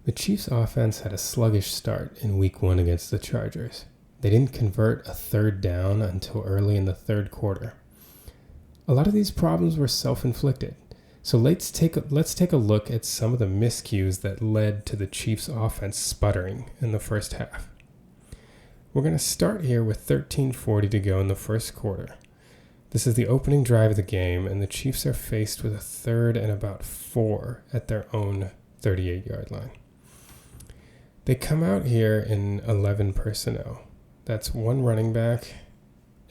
The Chiefs' offense had a sluggish start in Week 1 against the Chargers. They didn't convert a third down until early in the third quarter. A lot of these problems were self-inflicted. So let's take a look at some of the miscues that led to the Chiefs' offense sputtering in the first half. We're going to start here with 13:40 to go in the first quarter. This is the opening drive of the game, and the Chiefs are faced with a 3rd and about 4 at their own 38-yard line. They come out here in 11 personnel. That's 1 running back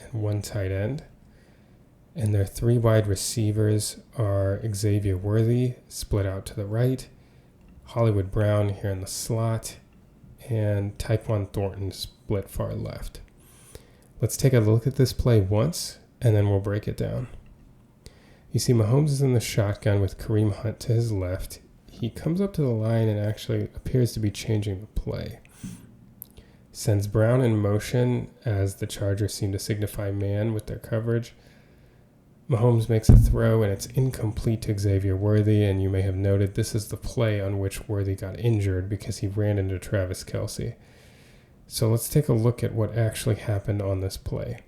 and 1 tight end. And their 3 wide receivers are Xavier Worthy, split out to the right, Hollywood Brown here in the slot, and Tyquan Thornton split far left. Let's take a look at this play once, and then we'll break it down. You see Mahomes is in the shotgun with Kareem Hunt to his left. He comes up to the line and actually appears to be changing the play. Sends Brown in motion as the Chargers seem to signify man with their coverage. Mahomes makes a throw and it's incomplete to Xavier Worthy, and you may have noted this is the play on which Worthy got injured because he ran into Travis Kelce. So let's take a look at what actually happened on this play.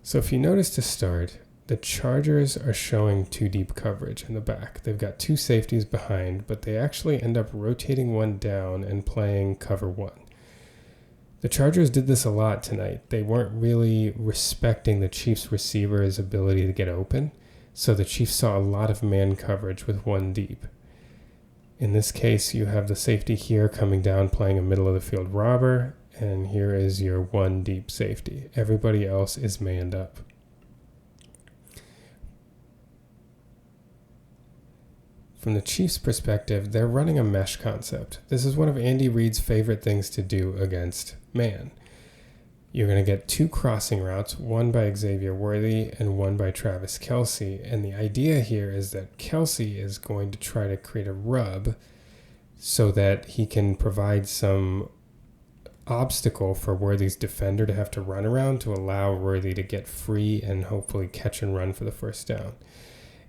So if you notice to start, the Chargers are showing 2 deep coverage in the back. They've got 2 safeties behind, but they actually end up rotating 1 down and playing cover 1. The Chargers did this a lot tonight. They weren't really respecting the Chiefs' receivers' ability to get open, so the Chiefs saw a lot of man coverage with 1 deep. In this case, you have the safety here coming down playing a middle-of-the-field robber, and here is your 1 deep safety. Everybody else is manned up. From the Chiefs' perspective, they're running a mesh concept. This is one of Andy Reid's favorite things to do against man. You're going to get 2 crossing routes, one by Xavier Worthy and one by Travis Kelce. And the idea here is that Kelce is going to try to create a rub so that he can provide some obstacle for Worthy's defender to have to run around to allow Worthy to get free and hopefully catch and run for the first down.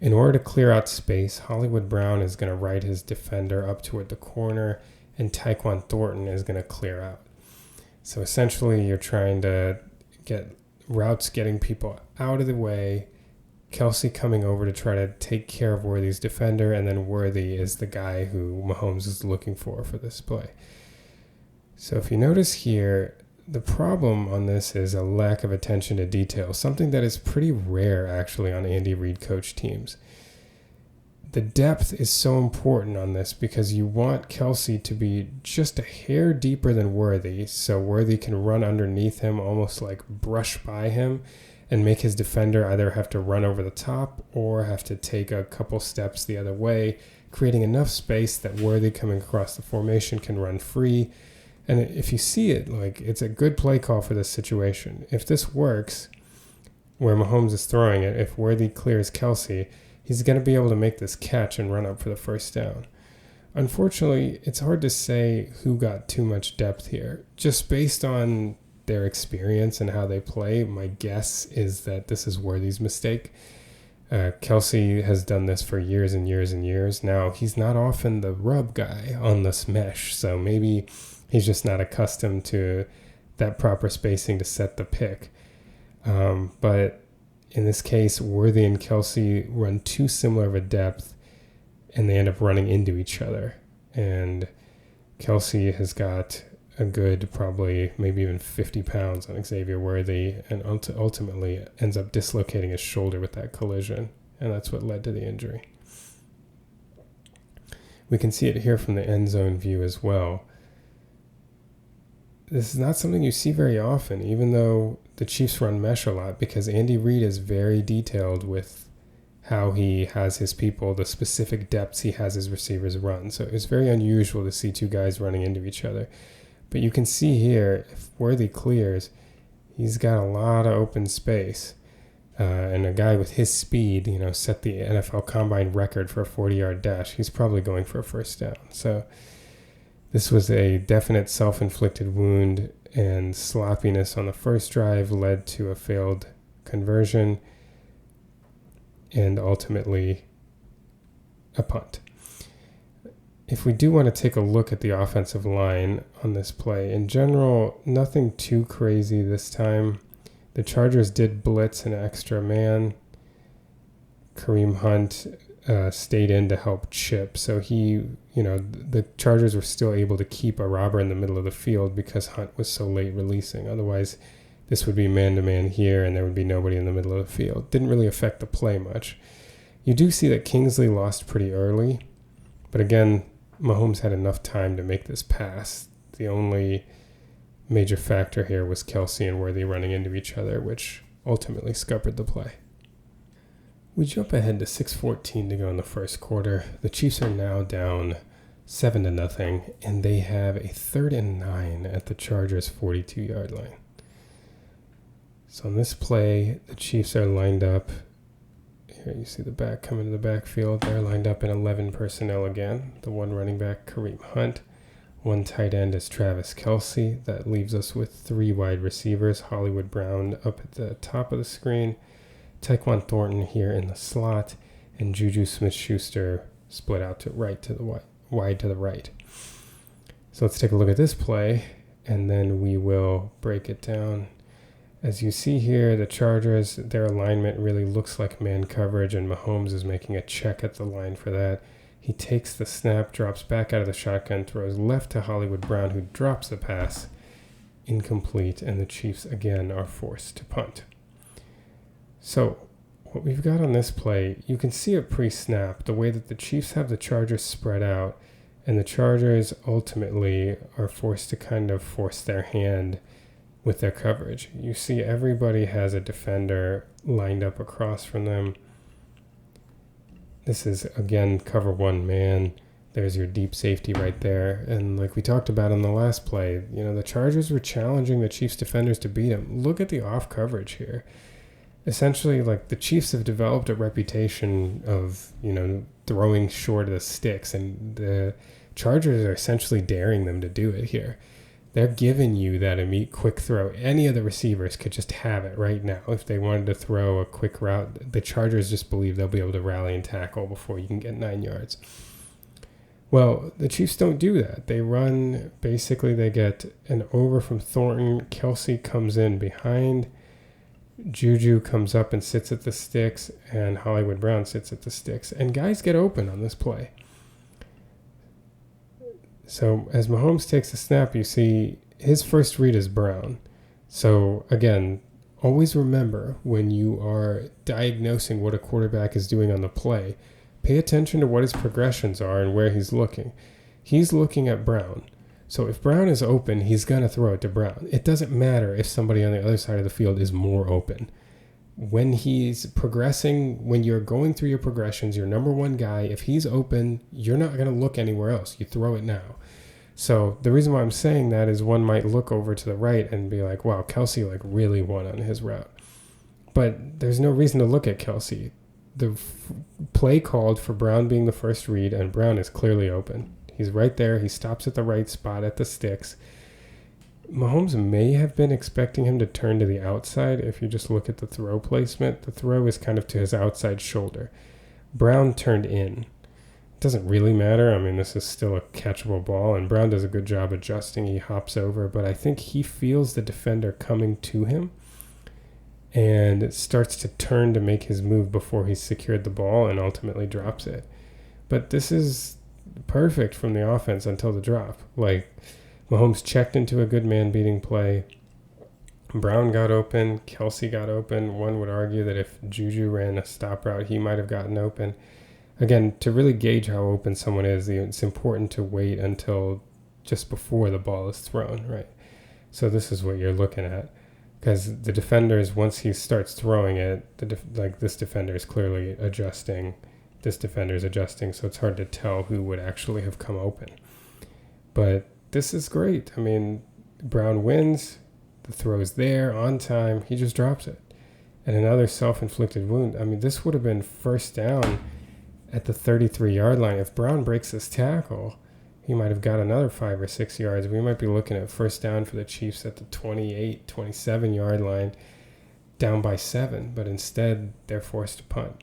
In order to clear out space, Hollywood Brown is going to ride his defender up toward the corner, and Tyquan Thornton is going to clear out. So essentially, you're trying to get routes getting people out of the way, Kelce coming over to try to take care of Worthy's defender, and then Worthy is the guy who Mahomes is looking for this play. So if you notice here, the problem on this is a lack of attention to detail, something that is pretty rare actually on Andy Reid coach teams. The depth is so important on this because you want Kelce to be just a hair deeper than Worthy, so Worthy can run underneath him, almost like brush by him, and make his defender either have to run over the top or have to take a couple steps the other way, creating enough space that Worthy coming across the formation can run free. And if you see it, it's a good play call for this situation. If this works, where Mahomes is throwing it, if Worthy clears Kelce, he's going to be able to make this catch and run up for the first down. Unfortunately, it's hard to say who got too much depth here. Just based on their experience and how they play, my guess is that this is Worthy's mistake. Kelce has done this for years and years and years. Now, he's not often the rub guy on this mesh, so maybe he's just not accustomed to that proper spacing to set the pick. But in this case, Worthy and Kelce run too similar of a depth, and they end up running into each other. And Kelce has got a good probably maybe even 50 pounds on Xavier Worthy, and ultimately ends up dislocating his shoulder with that collision. And that's what led to the injury. We can see it here from the end zone view as well. This is not something you see very often, even though the Chiefs run mesh a lot, because Andy Reid is very detailed with how he has his people, the specific depths he has his receivers run. So it's very unusual to see 2 guys running into each other. But you can see here, if Worthy clears, he's got a lot of open space. And a guy with his speed, set the NFL Combine record for a 40-yard dash. He's probably going for a first down. So this was a definite self-inflicted wound, and sloppiness on the first drive led to a failed conversion and ultimately a punt. if we do want to take a look at the offensive line on this play, in general, nothing too crazy this time. The Chargers did blitz an extra man. Kareem Hunt stayed in to help chip. So the Chargers were still able to keep a robber in the middle of the field because Hunt was so late releasing. Otherwise, this would be man-to-man here and there would be nobody in the middle of the field. Didn't really affect the play much. You do see that Kingsley lost pretty early. But again, Mahomes had enough time to make this pass. The only major factor here was Kelce and Worthy running into each other, which ultimately scuppered the play. We jump ahead to 6:14 to go in the first quarter. The Chiefs are now down 7-0, and they have a 3rd and 9 at the Chargers' 42-yard line. So on this play, the Chiefs are lined up. Here you see the back coming to the backfield. They're lined up in 11 personnel again. The one running back, Kareem Hunt. One tight end is Travis Kelce. That leaves us with 3 wide receivers. Hollywood Brown up at the top of the screen. Tyquan Thornton here in the slot. And Juju Smith-Schuster split out to the wide to the right. So let's take a look at this play, and then we will break it down. As you see here, the Chargers, their alignment really looks like man coverage, and Mahomes is making a check at the line for that. He takes the snap, drops back out of the shotgun, throws left to Hollywood Brown, who drops the pass. Incomplete, and the Chiefs again are forced to punt. So what we've got on this play, you can see it pre-snap, the way that the Chiefs have the Chargers spread out, and the Chargers ultimately are forced to kind of force their hand with their coverage. You see everybody has a defender lined up across from them. This is, again, cover one man. There's your deep safety right there. And like we talked about on the last play, the Chargers were challenging the Chiefs defenders to beat them. Look at the off coverage here. Essentially, like, the Chiefs have developed a reputation of, throwing short of the sticks, and the Chargers are essentially daring them to do it here. They're giving you that immediate quick throw. Any of the receivers could just have it right now. If they wanted to throw a quick route, the Chargers just believe they'll be able to rally and tackle before you can get 9 yards. Well, the Chiefs don't do that. They run, basically they get an over from Thornton. Kelce comes in behind. Juju comes up and sits at the sticks, and Hollywood Brown sits at the sticks. And guys get open on this play. So as Mahomes takes the snap, you see his first read is Brown. So again, always remember when you are diagnosing what a quarterback is doing on the play, pay attention to what his progressions are and where he's looking. He's looking at Brown. So if Brown is open, he's going to throw it to Brown. It doesn't matter if somebody on the other side of the field is more open. When he's progressing, when you're going through your progressions, your number one guy, if he's open, you're not going to look anywhere else. You throw it now. So the reason why I'm saying that is one might look over to the right and be like, wow, Kelce really won on his route. But there's no reason to look at Kelce. The play called for Brown being the first read, and Brown is clearly open. He's right there. He stops at the right spot at the sticks. Mahomes may have been expecting him to turn to the outside. If you just look at the throw placement, the throw is kind of to his outside shoulder. Brown turned in. Doesn't really matter. I mean, this is still a catchable ball, and Brown does a good job adjusting. He hops over, but I think he feels the defender coming to him and starts to turn to make his move before he's secured the ball and ultimately drops it. But this is perfect from the offense until the drop. Like, Mahomes checked into a good man-beating play. Brown got open. Kelce got open. One would argue that if Juju ran a stop route, he might have gotten open. Again, to really gauge how open someone is, it's important to wait until just before the ball is thrown, right? So this is what you're looking at. Because the defenders, once he starts throwing it, this defender is clearly adjusting. This defender is adjusting, so it's hard to tell who would actually have come open. But this is great. I mean, Brown wins. The throw is there on time. He just drops it. And another self-inflicted wound. I mean, this would have been first down at the 33-yard line. If Brown breaks this tackle, he might have got another 5 or 6 yards. We might be looking at first down for the Chiefs at the 28, 27-yard line, down by 7. But instead, they're forced to punt.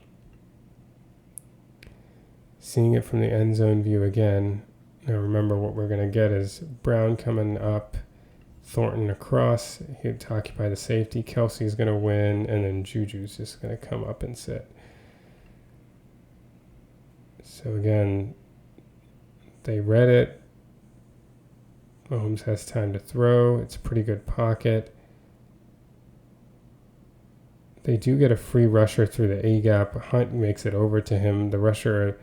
Seeing it from the end zone view again, Now remember, what we're going to get is Brown coming up, Thornton across, he'd occupy the safety, Kelsey's going to win, and then Juju's just going to come up and sit. So again, they read it. Mahomes has time to throw. It's a pretty good pocket. They do get a free rusher through the A-gap. Hunt makes it over to him. The rusher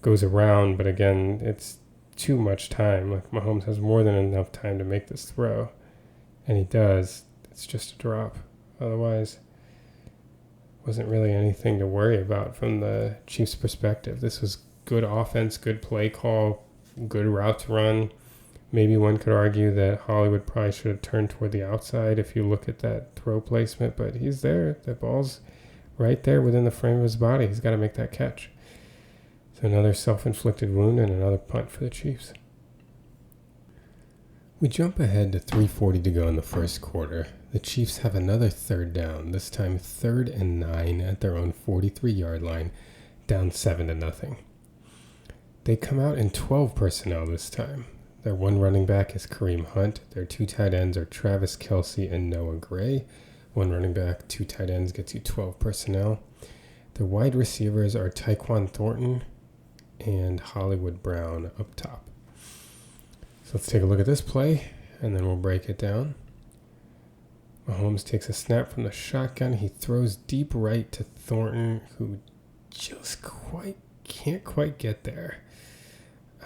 goes around, but again, it's too much time. Like, Mahomes has more than enough time to make this throw, and he does. It's just a drop. Otherwise, wasn't really anything to worry about from the Chiefs' perspective. This was good offense, good play call, good routes run. Maybe one could argue that Hollywood probably should have turned toward the outside if you look at that throw placement, but he's there. The ball's right there within the frame of his body. He's got to make that catch. So another self-inflicted wound and another punt for the Chiefs. We jump ahead to 3:40 to go in the first quarter. The Chiefs have another third down, this time 3rd and 9 at their own 43-yard line, down 7-0. They come out in 12 personnel this time. Their one running back is Kareem Hunt. Their two tight ends are Travis Kelce and Noah Gray. One running back, two tight ends gets you 12 personnel. Their wide receivers are Tyquan Thornton and Hollywood Brown up top. So let's take a look at this play, and then we'll break it down. Mahomes takes a snap from the shotgun. He throws deep right to Thornton, who just can't quite get there.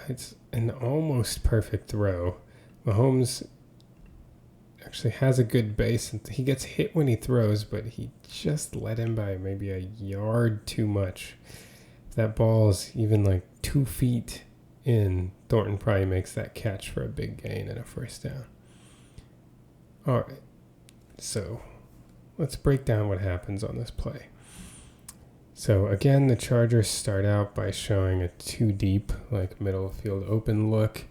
It's an almost perfect throw. Mahomes actually has a good base. He gets hit when he throws, but he just let him by maybe a yard too much. If that ball is even like 2 feet in, Thornton probably makes that catch for a big gain and a first down. All right, so let's break down what happens on this play. So again, the Chargers start out by showing a 2 deep, like middle of field open look,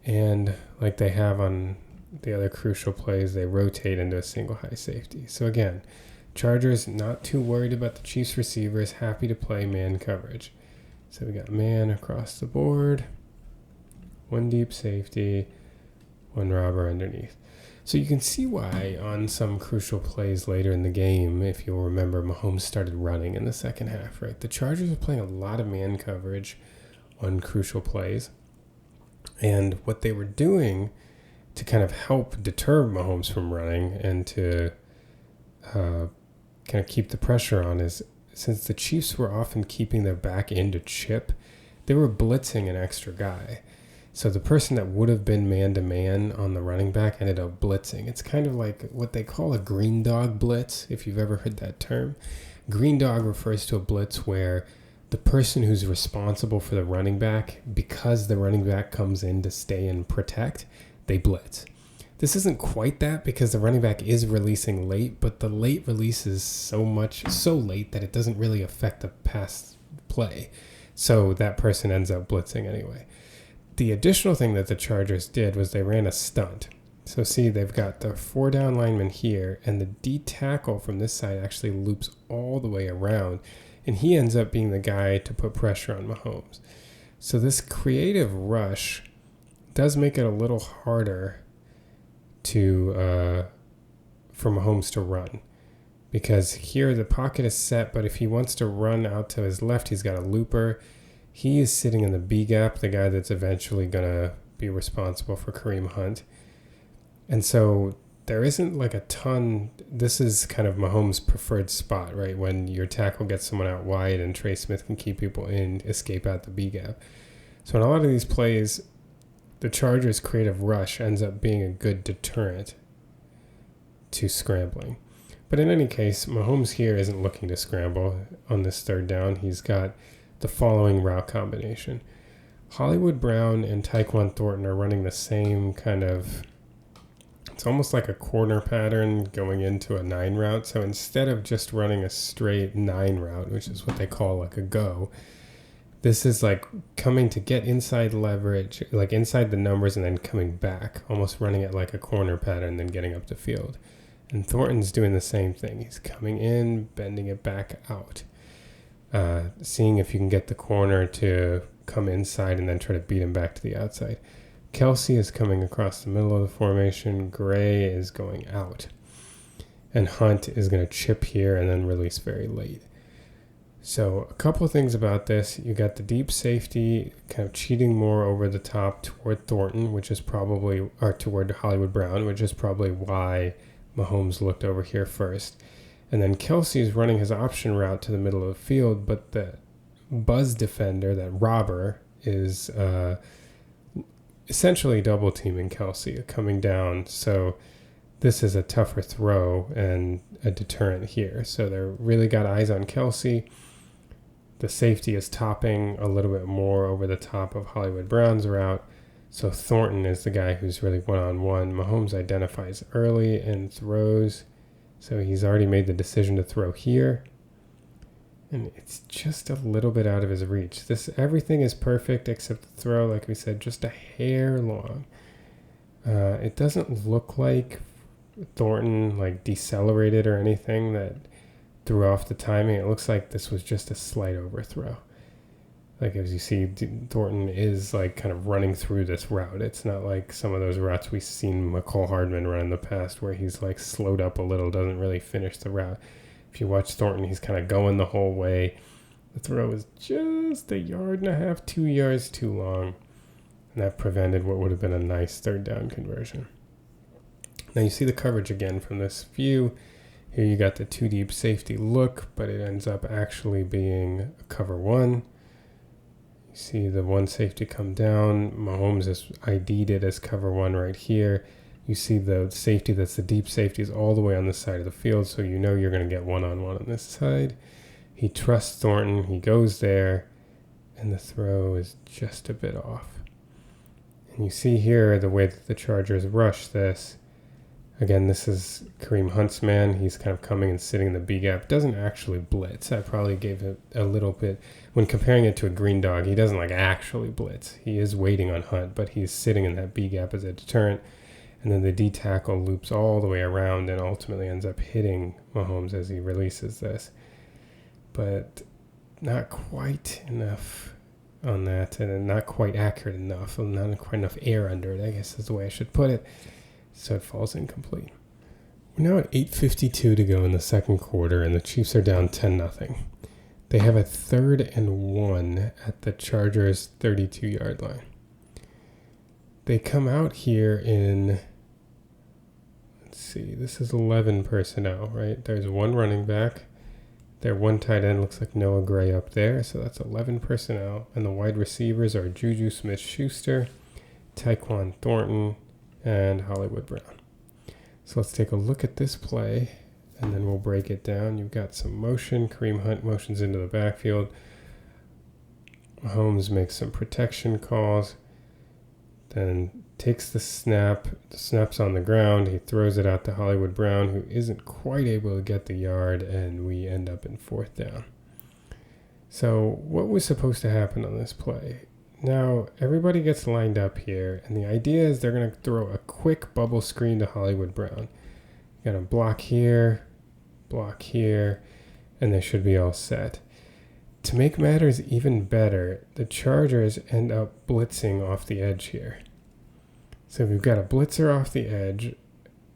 and like they have on the other crucial plays, they rotate into a single high safety. So again, Chargers not too worried about the Chiefs receivers, happy to play man coverage. So we got man across the board, 1 deep safety, 1 robber underneath. So you can see why on some crucial plays later in the game, if you'll remember, Mahomes started running in the second half, right? The Chargers were playing a lot of man coverage on crucial plays. And what they were doing to kind of help deter Mahomes from running and to kind of keep the pressure on is, since the Chiefs were often keeping their back end to chip, they were blitzing an extra guy. So the person that would have been man-to-man on the running back ended up blitzing. It's kind of like what they call a green dog blitz, if you've ever heard that term. Green dog refers to a blitz where the person who's responsible for the running back, because the running back comes in to stay and protect, they blitz. This isn't quite that because the running back is releasing late, but the late release is so late that it doesn't really affect the pass play. So that person ends up blitzing anyway. The additional thing that the Chargers did was they ran a stunt. So see, they've got the 4 down lineman here, and the D tackle from this side actually loops all the way around, and he ends up being the guy to put pressure on Mahomes. So this creative rush does make it a little harder for Mahomes to run, because here the pocket is set, but if he wants to run out to his left, he's got a looper. He is sitting in the B gap, the guy that's eventually going to be responsible for Kareem Hunt. And so there isn't like a ton. This is kind of Mahomes' preferred spot, right? When your tackle gets someone out wide and Trey Smith can keep people in, escape out the B gap. So in a lot of these plays, the Chargers' creative rush ends up being a good deterrent to scrambling. But in any case, Mahomes here isn't looking to scramble on this 3rd down. He's got the following route combination. Hollywood Brown and Tyquan Thornton are running the same kind of, it's almost like a corner pattern going into a 9 route. So instead of just running a straight 9 route, which is what they call like a go, this is like coming to get inside leverage, like inside the numbers and then coming back, almost running it like a corner pattern, then getting up the field. And Thornton's doing the same thing. He's coming in, bending it back out. Seeing if you can get the corner to come inside and then try to beat him back to the outside. Kelsey is coming across the middle of the formation. Gray is going out. And Hunt is going to chip here and then release very late. So a couple of things about this. You got the deep safety kind of cheating more over the top toward Thornton, which is probably, or toward Hollywood Brown, which is probably why Mahomes looked over here first. And then Kelsey is running his option route to the middle of the field, but the buzz defender, that robber, is essentially double teaming Kelsey coming down. So this is a tougher throw and a deterrent here. So they're really got eyes on Kelsey. The safety is topping a little bit more over the top of Hollywood Brown's route. So Thornton is the guy who's really one-on-one. Mahomes identifies early and throws. So he's already made the decision to throw here. And it's just a little bit out of his reach. Everything is perfect except the throw, like we said, just a hair long. It doesn't look like Thornton like decelerated or anything that threw off the timing. It looks like this was just a slight overthrow. Like as you see, Thornton is like kind of running through this route. It's not like some of those routes we've seen McCole Hardman run in the past where he's like slowed up a little, doesn't really finish the route. If you watch Thornton, he's kind of going the whole way. The throw is just 1.5 yards, 2 yards too long. And that prevented what would have been a nice third down conversion. Now you see the coverage again from this view. Here you got the two deep safety look, but it ends up actually being a cover one. You see the one safety come down. Mahomes has ID'd it as cover one right here. You see the safety that's the deep safety is all the way on the side of the field, so you know you're going to get one-on-one on this side. He trusts Thornton. He goes there, and the throw is just a bit off. And you see here the way that the Chargers rush this. Again, this is Kareem Hunt's man. He's kind of coming and sitting in the B gap. Doesn't actually blitz. I probably gave it a little bit. When comparing it to a green dog, he doesn't like actually blitz. He is waiting on Hunt, but he's sitting in that B gap as a deterrent. And then the D tackle loops all the way around and ultimately ends up hitting Mahomes as he releases this. But not quite enough on that, and not quite accurate enough. Not quite enough air under it, I guess is the way I should put it. So it falls incomplete. We're now at 8:52 to go in the second quarter, and the Chiefs are down 10-0. They have a 3rd and 1 at the Chargers' 32-yard line. They come out here in, let's see, this is 11 personnel, right? There's one running back. Their one tight end looks like Noah Gray up there, so that's 11 personnel. And the wide receivers are Juju Smith-Schuster, Tyquan Thornton, and Hollywood Brown. So let's take a look at this play, and then we'll break it down. You've got some motion. Kareem Hunt motions into the backfield. Mahomes makes some protection calls, then takes the snap. The snap's on the ground. He throws it out to Hollywood Brown, who isn't quite able to get the yard, and we end up in 4th down. So what was supposed to happen on this play? Now, everybody gets lined up here, and the idea is they're going to throw a quick bubble screen to Hollywood Brown. You're going to block here, and they should be all set. To make matters even better, the Chargers end up blitzing off the edge here. So we've got a blitzer off the edge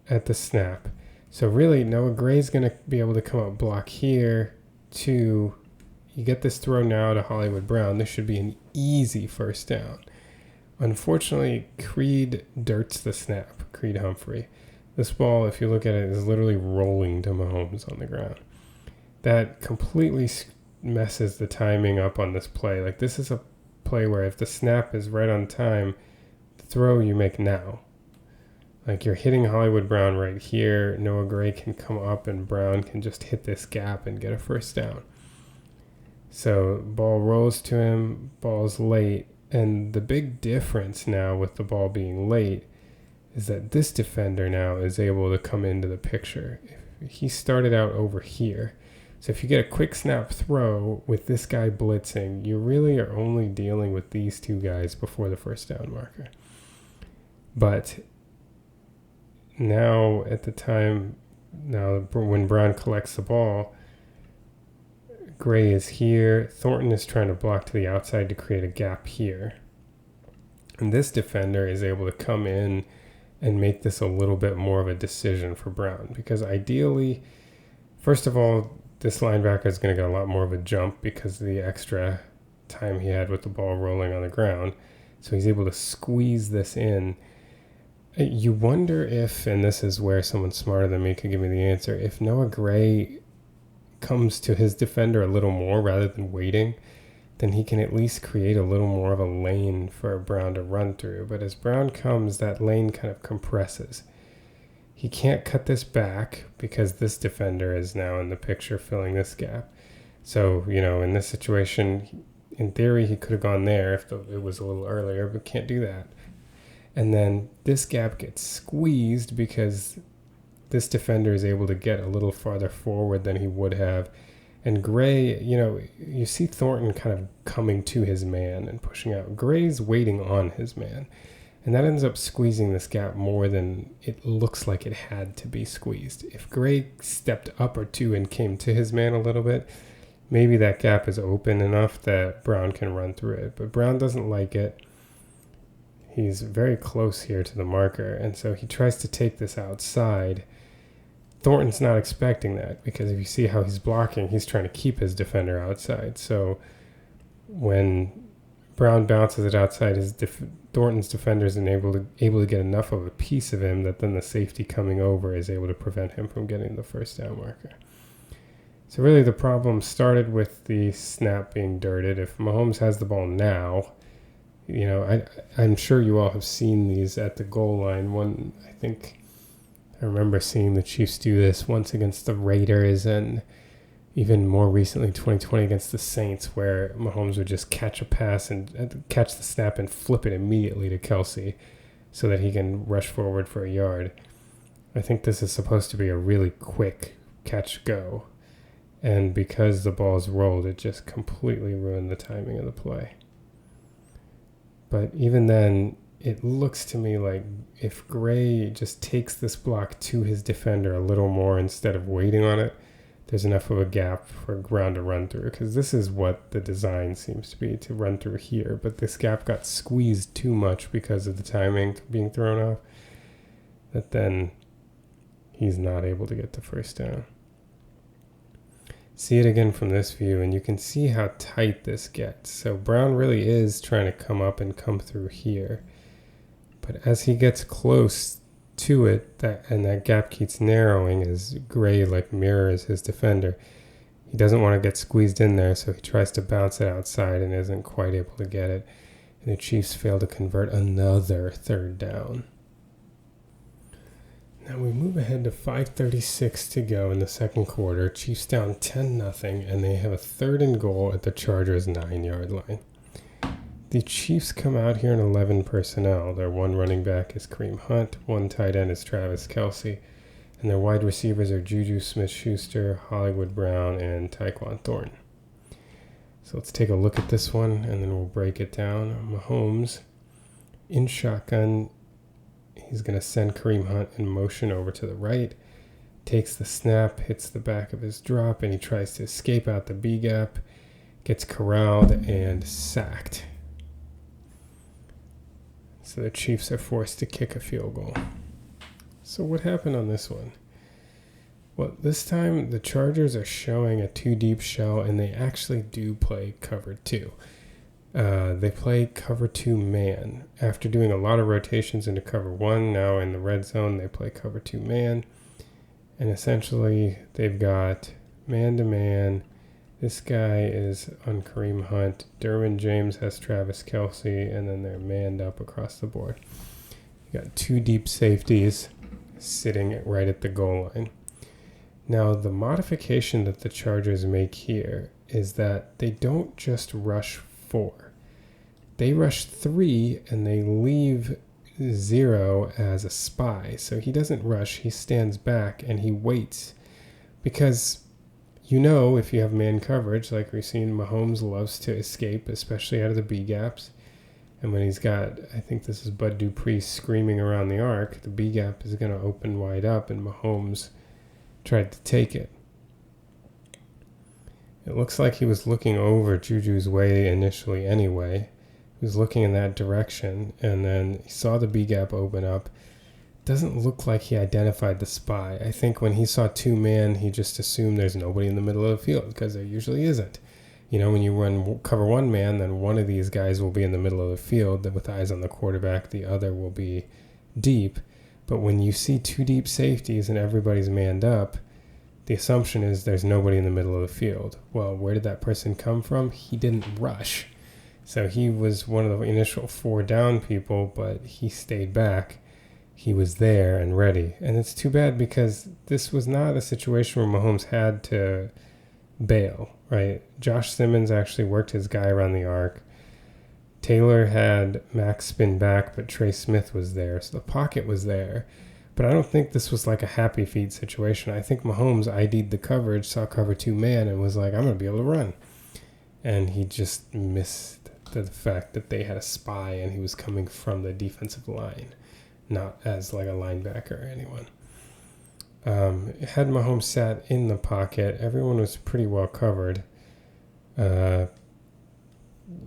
at the snap. So really, Noah Gray's going to be able to come up block here to... You get this throw now to Hollywood Brown. This should be an easy 1st down. Unfortunately, Creed dirts the snap, Creed Humphrey. This ball, if you look at it, is literally rolling to Mahomes on the ground. That completely messes the timing up on this play. Like, this is a play where if the snap is right on time, the throw you make now. Like, you're hitting Hollywood Brown right here. Noah Gray can come up, and Brown can just hit this gap and get a 1st down. So ball rolls to him, ball's late, and the big difference now with the ball being late is that this defender now is able to come into the picture. He started out over here. So if you get a quick snap throw with this guy blitzing, you really are only dealing with these two guys before the 1st down marker. But now at the time, now when Brown collects the ball, Gray is here. Thornton is trying to block to the outside to create a gap here. And this defender is able to come in and make this a little bit more of a decision for Brown. Because ideally, first of all, this linebacker is going to get a lot more of a jump because of the extra time he had with the ball rolling on the ground. So he's able to squeeze this in. You wonder if, and this is where someone smarter than me could give me the answer, if Noah Gray comes to his defender a little more rather than waiting, then he can at least create a little more of a lane for Brown to run through. But as Brown comes, that lane kind of compresses. He can't cut this back because this defender is now in the picture filling this gap. So, in this situation, in theory, he could have gone there if it was a little earlier, but can't do that. And then this gap gets squeezed because this defender is able to get a little farther forward than he would have. And Gray, you see Thornton kind of coming to his man and pushing out. Gray's waiting on his man. And that ends up squeezing this gap more than it looks like it had to be squeezed. If Gray stepped up or two and came to his man a little bit, maybe that gap is open enough that Brown can run through it. But Brown doesn't like it. He's very close here to the marker, and so he tries to take this outside. Thornton's not expecting that because if you see how he's blocking, he's trying to keep his defender outside. So when Brown bounces it outside, Thornton's defender is able to get enough of a piece of him that then the safety coming over is able to prevent him from getting the first down marker. So really the problem started with the snap being dirted. If Mahomes has the ball now, I'm sure you all have seen these at the goal line. I remember seeing the Chiefs do this once against the Raiders and even more recently 2020 against the Saints, where Mahomes would just catch a pass and catch the snap and flip it immediately to Kelsey so that he can rush forward for a yard. I think this is supposed to be a really quick catch-go. And because the ball's rolled, it just completely ruined the timing of the play. But even then, it looks to me like if Gray just takes this block to his defender a little more instead of waiting on it, there's enough of a gap for Brown to run through. Because this is what the design seems to be, to run through here. But this gap got squeezed too much because of the timing being thrown off, that then he's not able to get the first down. See it again from this view, and you can see how tight this gets. So Brown really is trying to come up and come through here. But as he gets close to it, that gap keeps narrowing as Gray mirrors his defender, he doesn't want to get squeezed in there, so he tries to bounce it outside and isn't quite able to get it. And the Chiefs fail to convert another third down. Now we move ahead to 5:36 to go in the second quarter. Chiefs down 10-0, and they have a 3rd and goal at the Chargers' 9-yard line. The Chiefs come out here in 11 personnel. Their one running back is Kareem Hunt, one tight end is Travis Kelce, and their wide receivers are Juju Smith-Schuster, Hollywood Brown, and Tyquan Thornton. So let's take a look at this one, and then we'll break it down. Mahomes in shotgun. He's going to send Kareem Hunt in motion over to the right, takes the snap, hits the back of his drop, and he tries to escape out the B gap, gets corralled and sacked. So the Chiefs are forced to kick a field goal. So what happened on this one? Well, this time the Chargers are showing a 2-deep shell, and they actually do play cover 2. They play cover 2 man. After doing a lot of rotations into cover 1, now in the red zone, they play cover 2 man. And essentially, they've got man-to-man. This guy is on Kareem Hunt. Derwin James has Travis Kelce, and then they're manned up across the board. You got 2 deep safeties sitting right at the goal line. Now, the modification that the Chargers make here is that they don't just rush 4. They rush 3, and they leave 0 as a spy. So he doesn't rush, he stands back, and he waits. Because, if you have man coverage, like we've seen, Mahomes loves to escape, especially out of the B gaps. And when he's got, I think this is Bud Dupree screaming around the arc, the B gap is going to open wide up, and Mahomes tried to take it. It looks like he was looking over Juju's way initially anyway. He was looking in that direction, and then he saw the B gap open up. Doesn't look like he identified the spy. I think when he saw two men, he just assumed there's nobody in the middle of the field, because there usually isn't. You know, when you run cover one man, then one of these guys will be in the middle of the field with eyes on the quarterback. The other will be deep. But when you see two deep safeties and everybody's manned up, the assumption is there's nobody in the middle of the field. Well, where did that person come from? He didn't rush. So he was one of the initial 4 down people, but he stayed back. He was there and ready. And it's too bad because this was not a situation where Mahomes had to bail, right? Josh Simmons actually worked his guy around the arc. Taylor had Max spin back, but Trey Smith was there. So the pocket was there. But I don't think this was like a happy feet situation. I think Mahomes ID'd the coverage, saw cover 2 man, and was like, I'm going to be able to run. And he just missed the fact that they had a spy and he was coming from the defensive line, not as like a linebacker or anyone. Had Mahomes sat in the pocket, everyone was pretty well covered.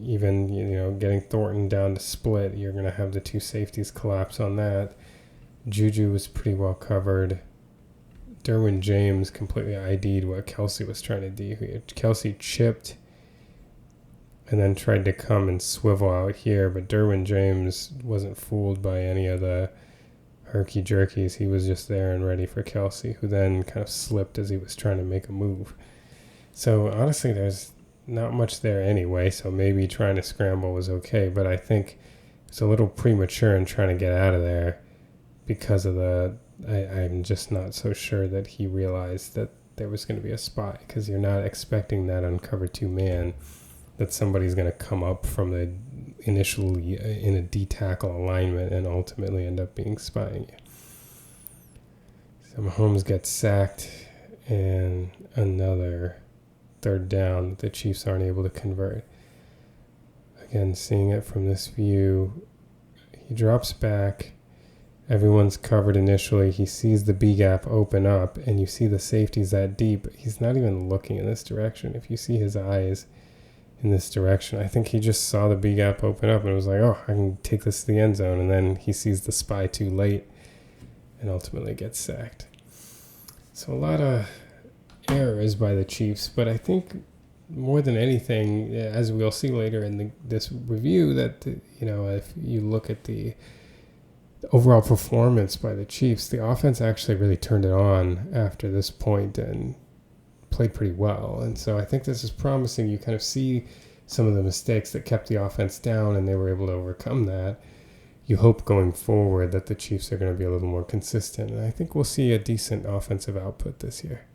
Even, getting Thornton down to split, you're going to have the 2 safeties collapse on that. Juju was pretty well covered. Derwin James completely ID'd what Kelsey was trying to do. Kelsey chipped and then tried to come and swivel out here, but Derwin James wasn't fooled by any of the herky-jerkies. He was just there and ready for Kelsey, who then kind of slipped as he was trying to make a move. So honestly, there's not much there anyway, so maybe trying to scramble was okay, but I think it's a little premature in trying to get out of there because of I'm just not so sure that he realized that there was going to be a spy, because you're not expecting that on cover 2 man that somebody's going to come up from the initially in a D-tackle alignment and ultimately end up being spying you. So Mahomes gets sacked, and another 3rd down that the Chiefs aren't able to convert. Again, seeing it from this view, he drops back. Everyone's covered initially. He sees the B gap open up, and you see the safeties that deep. He's not even looking in this direction. If you see his eyes in this direction, I think he just saw the B gap open up and was like, oh, I can take this to the end zone. And then he sees the spy too late and ultimately gets sacked. So a lot of errors by the Chiefs, but I think more than anything, as we'll see later in this review, that if you look at the overall performance by the Chiefs, the offense actually really turned it on after this point and played pretty well. And so I think this is promising. You kind of see some of the mistakes that kept the offense down, and they were able to overcome that. You hope going forward that the Chiefs are going to be a little more consistent, and I think we'll see a decent offensive output this year.